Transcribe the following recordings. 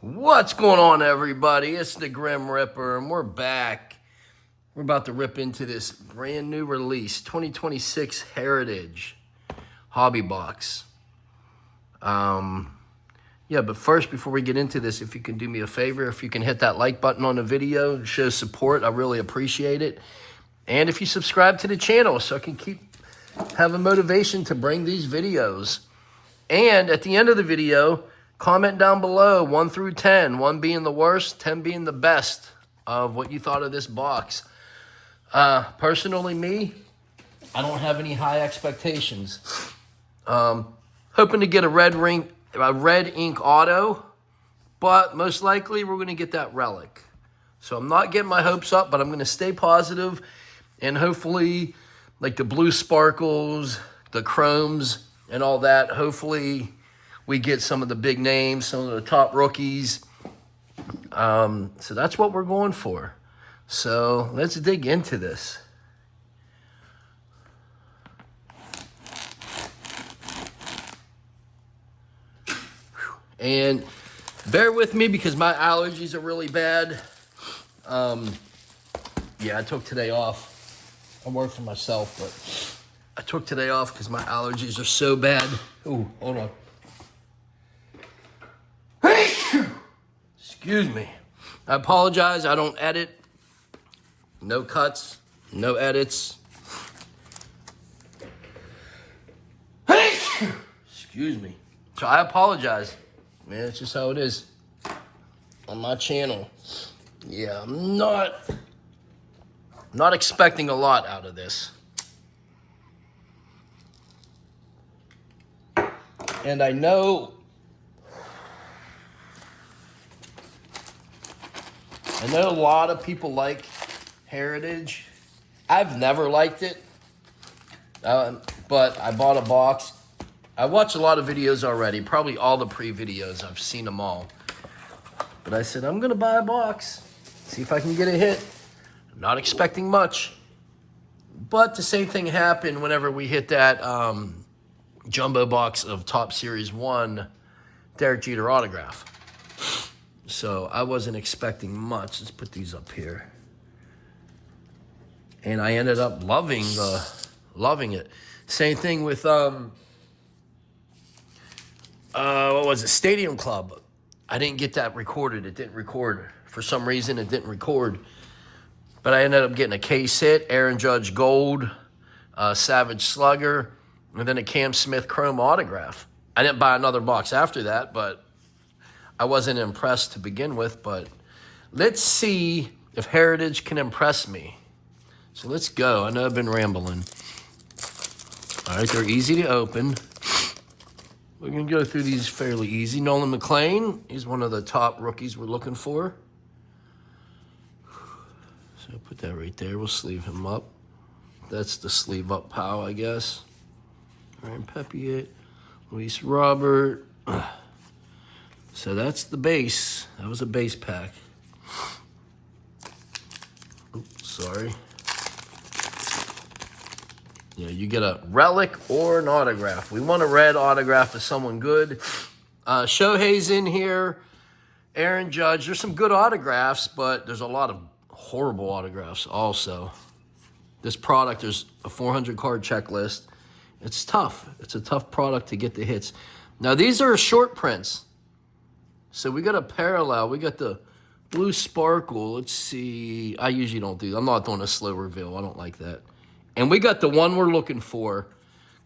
What's going on, everybody? It's the Grim Ripper, and we're back. We're about to rip into this brand new release, 2026 Heritage Hobby Box. But first, before we get into this, if you can do me a favor, if you can hit that like button on the video, show support, I really appreciate it. And if you subscribe to the channel so I can keep having motivation to bring these videos. And at the end of the video, comment down below 1 through 10, 1 being the worst, 10 being the best of what you thought of this box. Personally, I don't have any high expectations. Hoping to get a red ink auto, but most likely we're going to get that relic. So I'm not getting my hopes up, but I'm going to stay positive, and hopefully, like the blue sparkles, the chromes, and all that, hopefully we get some of the big names, some of the top rookies. So that's what we're going for. So let's dig into this. And bear with me because my allergies are really bad. I took today off. I work for myself, but I took today off because my allergies are so bad. Ooh, hold on. Excuse me. I apologize. I don't edit. No cuts. No edits. Excuse me. So I apologize. Man, it's just how it is on my channel. Yeah, I'm not expecting a lot out of this. And I know a lot of people like Heritage. I've never liked it, but I bought a box. I watched a lot of videos already, probably all the pre-videos. I've seen them all. But I said, I'm going to buy a box, see if I can get a hit. I'm not expecting much. But the same thing happened whenever we hit that jumbo box of Top Series 1 Derek Jeter autograph. So I wasn't expecting much. Let's put these up here. And I ended up loving it. Same thing with what was it? Stadium Club. I didn't get that recorded. It didn't record. For some reason, it didn't record. But I ended up getting a case hit, Aaron Judge Gold, Savage Slugger, and then a Cam Smith Chrome autograph. I didn't buy another box after that, but I wasn't impressed to begin with. But let's see if Heritage can impress me. So let's go. I know I've been rambling. All right, they're easy to open. We're going to go through these fairly easy. Nolan McLean, he's one of the top rookies we're looking for. So put that right there. We'll sleeve him up. That's the sleeve up pal, I guess. Ryan Pepiot, Luis Robert. So that's the base. That was a base pack. Oops, sorry. Yeah, you get a relic or an autograph. We want a red autograph of someone good. Shohei's in here. Aaron Judge. There's some good autographs, but there's a lot of horrible autographs also. This product, there's a 400 card checklist. It's tough. It's a tough product to get the hits. Now, these are short prints. So we got a parallel. We got the blue sparkle. Let's see. I usually don't do that. I'm not doing a slow reveal. I don't like that. And we got the one we're looking for,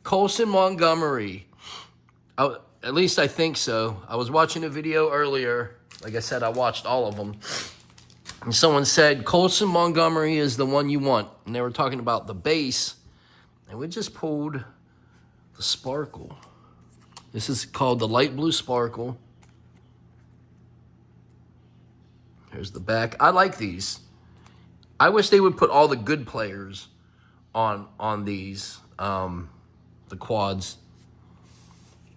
Colson Montgomery. At least I think so. I was watching a video earlier. Like I said, I watched all of them. And someone said, Colson Montgomery is the one you want. And they were talking about the base. And we just pulled the sparkle. This is called the light blue sparkle. Here's the back. I like these. I wish they would put all the good players on these, the quads.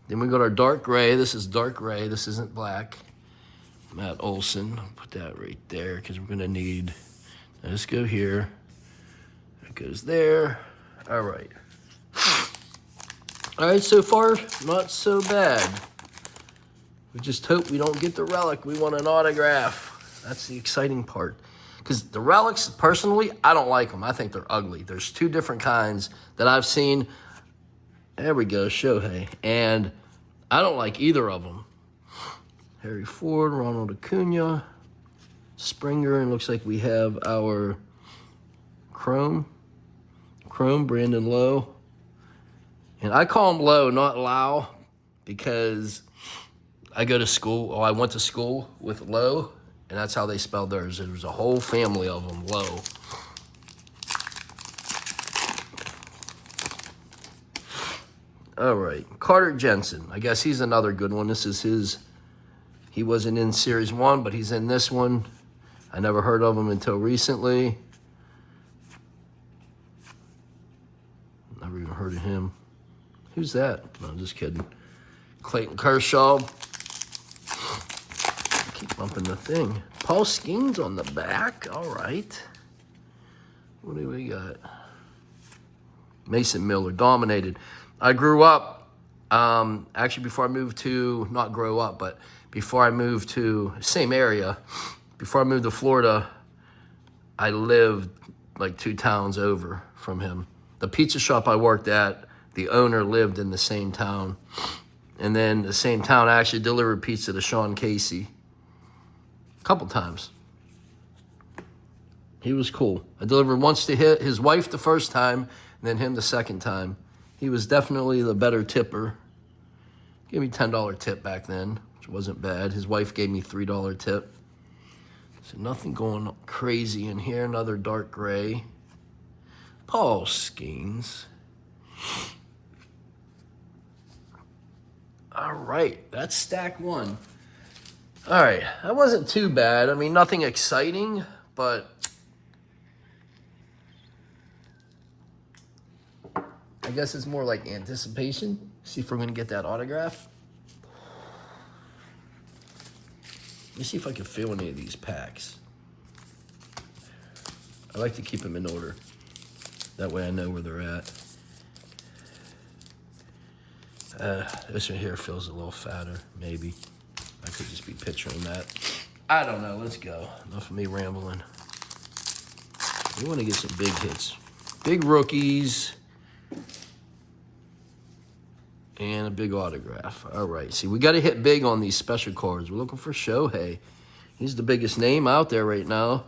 Then we got our dark gray. This is dark gray. This isn't black. Matt Olson. I'll put that right there because we're going to need... Now let's go here. It goes there. All right. All right, so far, not so bad. We just hope we don't get the relic. We want an autograph. That's the exciting part. Because the relics, personally, I don't like them. I think they're ugly. There's two different kinds that I've seen. There we go, Shohei. And I don't like either of them. Harry Ford, Ronald Acuna, Springer, and looks like we have our Chrome, Brandon Lowe. And I call him Lowe, not Lau, because I go to school, or I went to school with Lowe, and that's how they spelled theirs. There was a whole family of them, Lowe. All right, Carter Jensen. I guess he's another good one. This is his. He wasn't in Series 1, but he's in this one. I never heard of him until recently. Never even heard of him. Who's that? No, I'm just kidding. Clayton Kershaw. Keep bumping the thing. Paul Skeens on the back. All right. What do we got? Mason Miller, dominated. I grew up, actually before I moved to, not grow up, but before I moved to, same area, before I moved to Florida, I lived like 2 towns over from him. The pizza shop I worked at, the owner lived in the same town. And then the same town, I actually delivered pizza to Sean Casey a couple times. He was cool. I delivered once to his wife the first time, and then him the second time. He was definitely the better tipper. Gave me $10 tip back then, which wasn't bad. His wife gave me $3 tip. So nothing going crazy in here. Another dark gray. Paul Skeens. All right, that's stack 1. All right, that wasn't too bad. I mean, nothing exciting, but I guess it's more like anticipation. See if we're going to get that autograph. Let me see if I can feel any of these packs. I like to keep them in order. That way I know where they're at. This one here feels a little fatter, maybe. I could just be picturing that. I don't know. Let's go. Enough of me rambling. We want to get some big hits. Big rookies. And a big autograph. All right. See, we got to hit big on these special cards. We're looking for Shohei. He's the biggest name out there right now.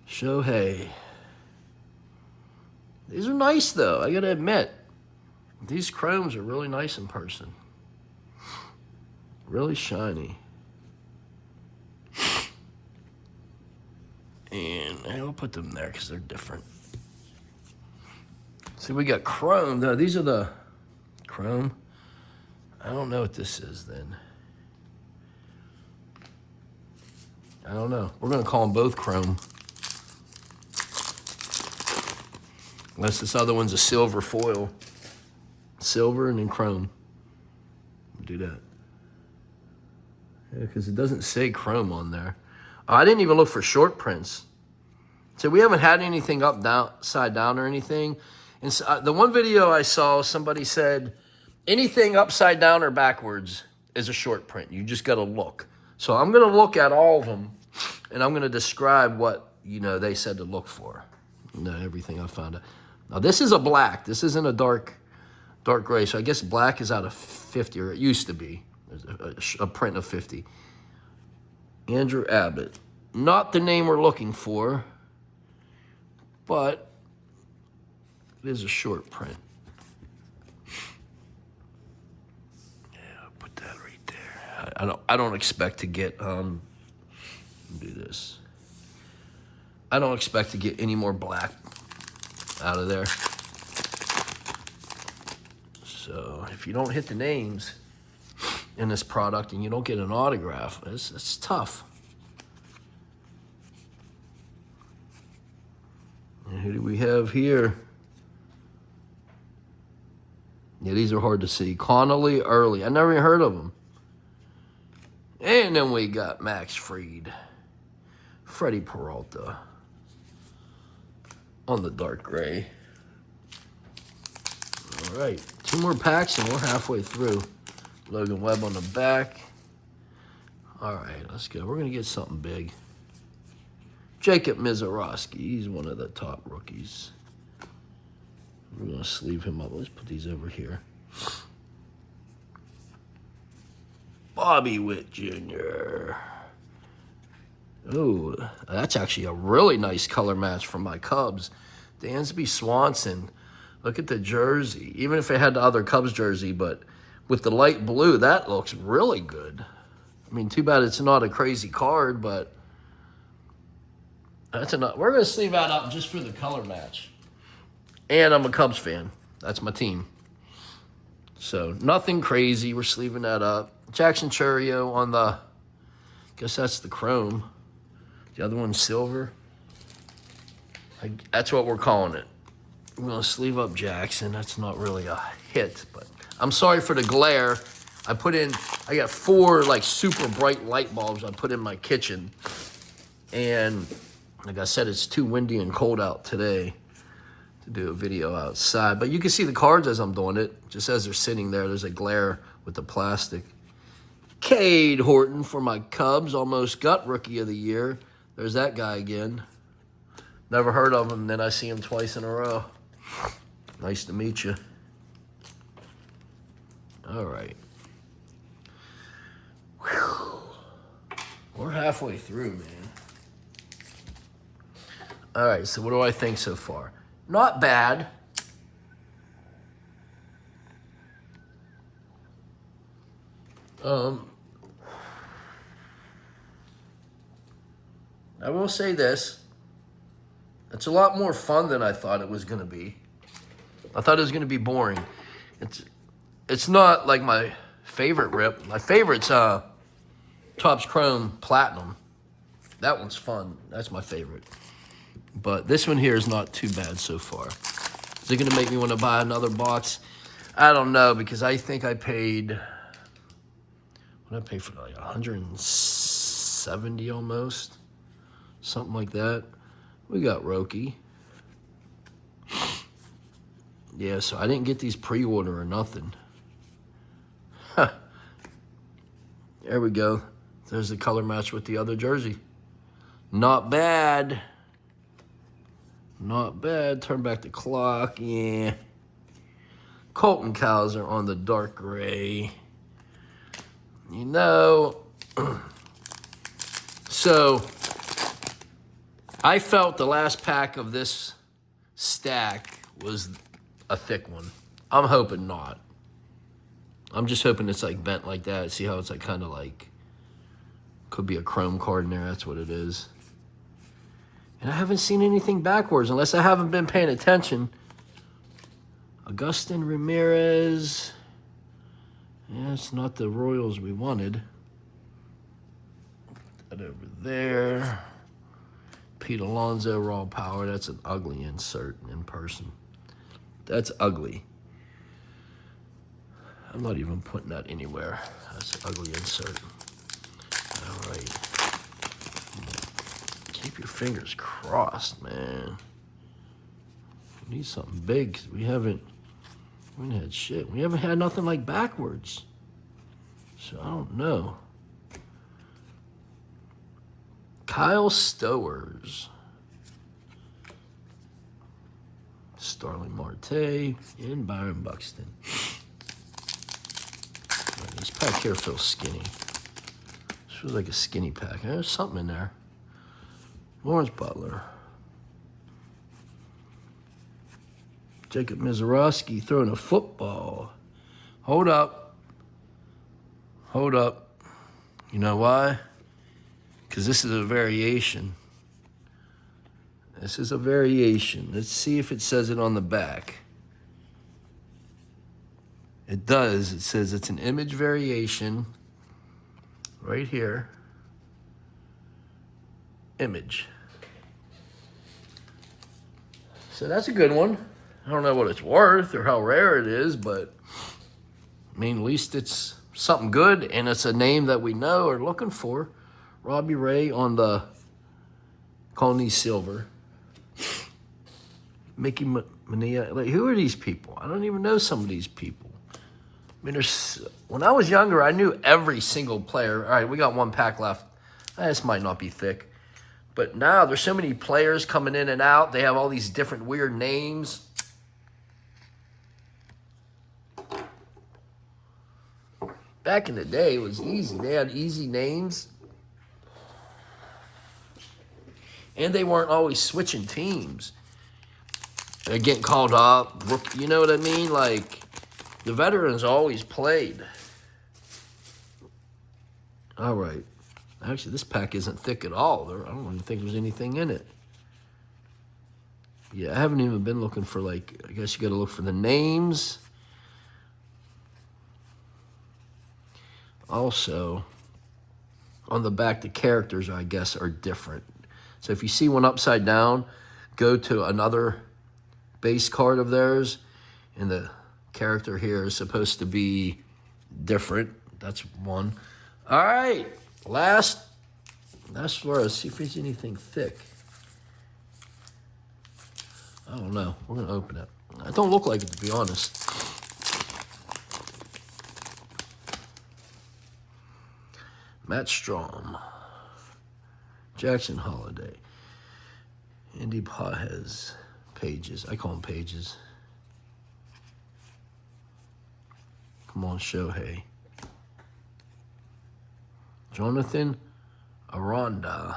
Shohei. These are nice, though. I got to admit. These chromes are really nice in person. Really shiny. And I'll put them there because they're different. See, we got chrome. Now, these are the chrome. I don't know what this is then. I don't know. We're going to call them both chrome. Unless this other one's a silver foil. Silver and then chrome. We'll do that. Yeah, because it doesn't say chrome on there. Oh, I didn't even look for short prints. So we haven't had anything upside down or anything. And so, the one video I saw, somebody said, anything upside down or backwards is a short print. You just got to look. So I'm going to look at all of them, and I'm going to describe what, they said to look for. Everything I found out. Now, this is a black. This isn't a dark gray. So I guess black is out of 50, or it used to be. There's a print of 50. Andrew Abbott. Not the name we're looking for, but it is a short print. Yeah, I'll put that right there. I don't expect to get do this. I don't expect to get any more black out of there. So if you don't hit the names in this product and you don't get an autograph, it's tough. And who do we have here? Yeah, these are hard to see. Connolly Early. I never even heard of them. And then we got Max Fried. Freddie Peralta. On the dark gray. All right. 2 more packs and we're halfway through. Logan Webb on the back. All right, let's go. We're going to get something big. Jacob Mizorowski. He's one of the top rookies. We're going to sleeve him up. Let's put these over here. Bobby Witt Jr. Oh, that's actually a really nice color match for my Cubs. Dansby Swanson. Look at the jersey. Even if it had the other Cubs jersey, but with the light blue, that looks really good. I mean, too bad it's not a crazy card, but that's enough. We're going to sleeve that up just for the color match. And I'm a Cubs fan. That's my team. So, nothing crazy. We're sleeving that up. Jackson Chourio on the, I guess that's the chrome. The other one's silver. That's what we're calling it. We're going to sleeve up Jackson. That's not really a hit, but I'm sorry for the glare. I got 4 like super bright light bulbs I put in my kitchen. And like I said, it's too windy and cold out today to do a video outside. But you can see the cards as I'm doing it. Just as they're sitting there, there's a glare with the plastic. Cade Horton for my Cubs. Almost got Rookie of the Year. There's that guy again. Never heard of him, then I see him twice in a row. Nice to meet you. All right. Whew. We're halfway through, man. All right, so what do I think so far? Not bad. I will say this. It's a lot more fun than I thought it was going to be. I thought it was going to be boring. It's not like my favorite rip. My favorite's Topps Chrome Platinum. That one's fun. That's my favorite. But this one here is not too bad so far. Is it going to make me want to buy another box? I don't know, because I think I paid, what did I pay for, like 170 almost? Something like that. We got Roki. Yeah, so I didn't get these pre-order or nothing. Huh. There we go. There's the color match with the other jersey. Not bad. Not bad. Turn back the clock. Yeah. Colton Cowser on the dark gray. You know. So, I felt the last pack of this stack was a thick one. I'm hoping not. I'm just hoping it's like bent like that. See how it's like kind of like, could be a chrome card in there. That's what it is. And I haven't seen anything backwards unless I haven't been paying attention. Agustin Ramirez. Yeah, it's not the Royals we wanted. Put that over there. Pete Alonso, raw power. That's an ugly insert in person. That's ugly. I'm not even putting that anywhere. That's an ugly insert. All right. Keep your fingers crossed, man. We need something big, 'cause we haven't had shit. We haven't had nothing like backwards. So I don't know. Kyle Stowers. Starling Marte and Byron Buxton. Right, this pack here feels skinny. This feels like a skinny pack. There's something in there. Lawrence Butler. Jacob Mizorowski throwing a football. Hold up. Hold up. You know why? Because this is a variation. This is a variation. Let's see if it says it on the back. It does. It says it's an image variation. Right here. Image. So that's a good one. I don't know what it's worth or how rare it is, but I mean, at least it's something good, and it's a name that we know or looking for. Robbie Ray on the Coney Silver. Mickey Mania. Like, who are these people? I don't even know some of these people. I mean, when I was younger, I knew every single player. All right, we got one pack left. This might not be thick. But now there's so many players coming in and out. They have all these different weird names. Back in the day, it was easy. They had easy names. And they weren't always switching teams. They're getting called up. You know what I mean? Like, the veterans always played. All right. Actually, this pack isn't thick at all. I don't even think there's anything in it. Yeah, I haven't even been looking for, like, I guess you got to look for the names. Also, on the back, the characters, I guess, are different. So if you see one upside down, go to another base card of theirs, and the character here is supposed to be different. That's one. All right, last floor. Let's see if there's anything thick. I don't know. We're going to open it. It don't look like it, to be honest. Matt Strom. Jackson Holiday. Andy Pages. Pages. I call him Pages. Come on, Shohei. Jonathan Aranda.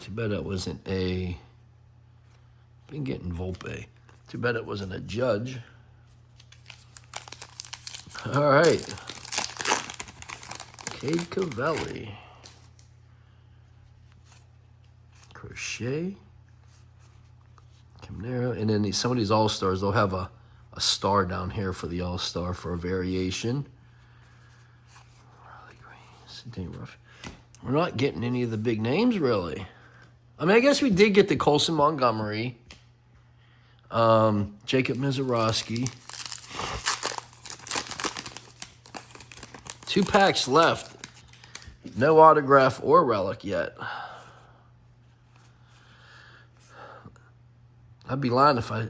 Too bad that wasn't a... Been getting Volpe. Too bad it wasn't a Judge. All right. Cade Cavelli. Crochet. Camaro. And then some of these All-Stars, they'll have a star down here for the All-Star for a variation. Riley Green. We're not getting any of the big names, really. I mean, I guess we did get the Colson Montgomery. Jacob Mizorowski. 2 packs left. No autograph or relic yet. I'd be lying if I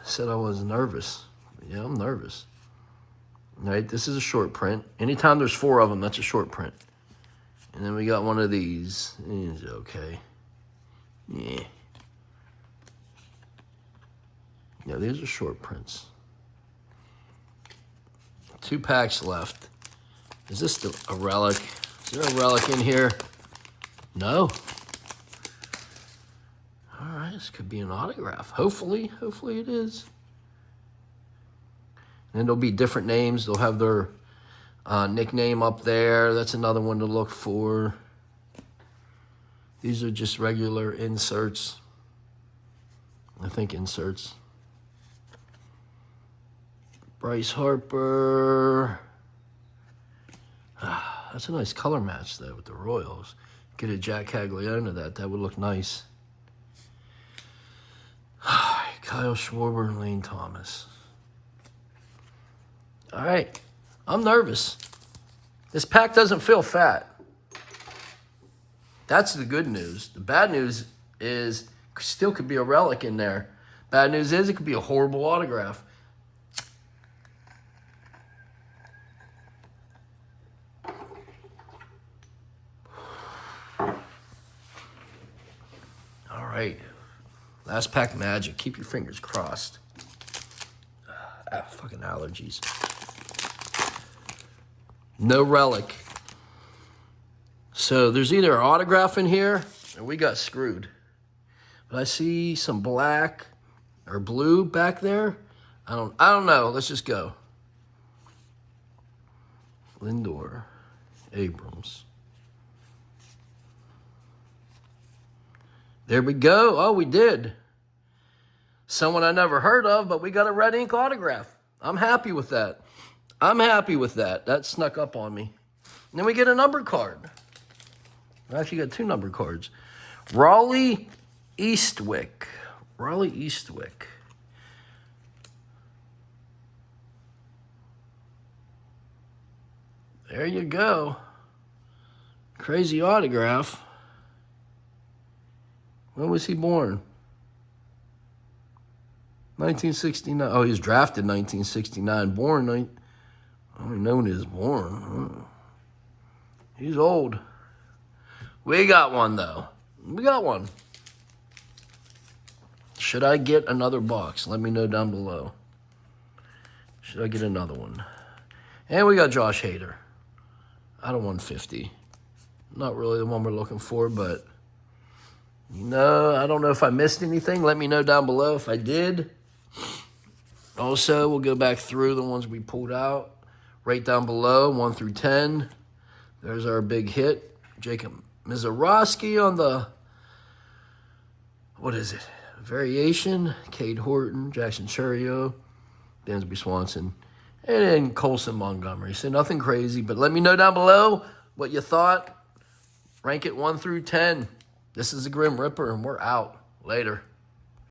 said I was nervous. Yeah, I'm nervous. All right, this is a short print. Anytime there's 4 of them, that's a short print. And then we got one of these. It's okay. Yeah. Yeah, these are short prints. 2 packs left. Is this a relic? Is there a relic in here? No. All right, this could be an autograph. Hopefully it is. And then there'll be different names. They'll have their nickname up there. That's another one to look for. These are just regular inserts. I think inserts. Bryce Harper. That's a nice color match there with the Royals. Get a Jack Caglione that would look nice. Kyle Schwarber and Lane Thomas. All right, I'm nervous. This pack doesn't feel fat. That's the good news. The bad news is still could be a relic in there. Bad news is it could be a horrible autograph. All right. Last pack magic. Keep your fingers crossed. Fucking allergies. No relic. So there's either an autograph in here or we got screwed. But I see some black or blue back there. I don't know. Let's just go. Lindor. Abrams. There we go. Oh, we did. Someone I never heard of, but we got a red ink autograph. I'm happy with that. That snuck up on me. And then we get a number card. I actually got 2 number cards. Raleigh Eastwick. There you go. Crazy autograph. When was he born? 1969. Oh, he was drafted 1969. Born, I don't even know when he was born. He's old. We got one, though. We got one. Should I get another box? Let me know down below. Should I get another one? And we got Josh Hader. Out of 150. Not really the one we're looking for, but I don't know if I missed anything. Let me know down below if I did. Also, we'll go back through the ones we pulled out. Right down below, 1 through 10. There's our big hit. Jacob Mizorowski on the, what is it? Variation. Cade Horton, Jackson Churio, Dansby Swanson, and then Colson Montgomery. So nothing crazy, but let me know down below what you thought. Rank it 1 through 10. This is the Grim Ripper, and we're out. Later.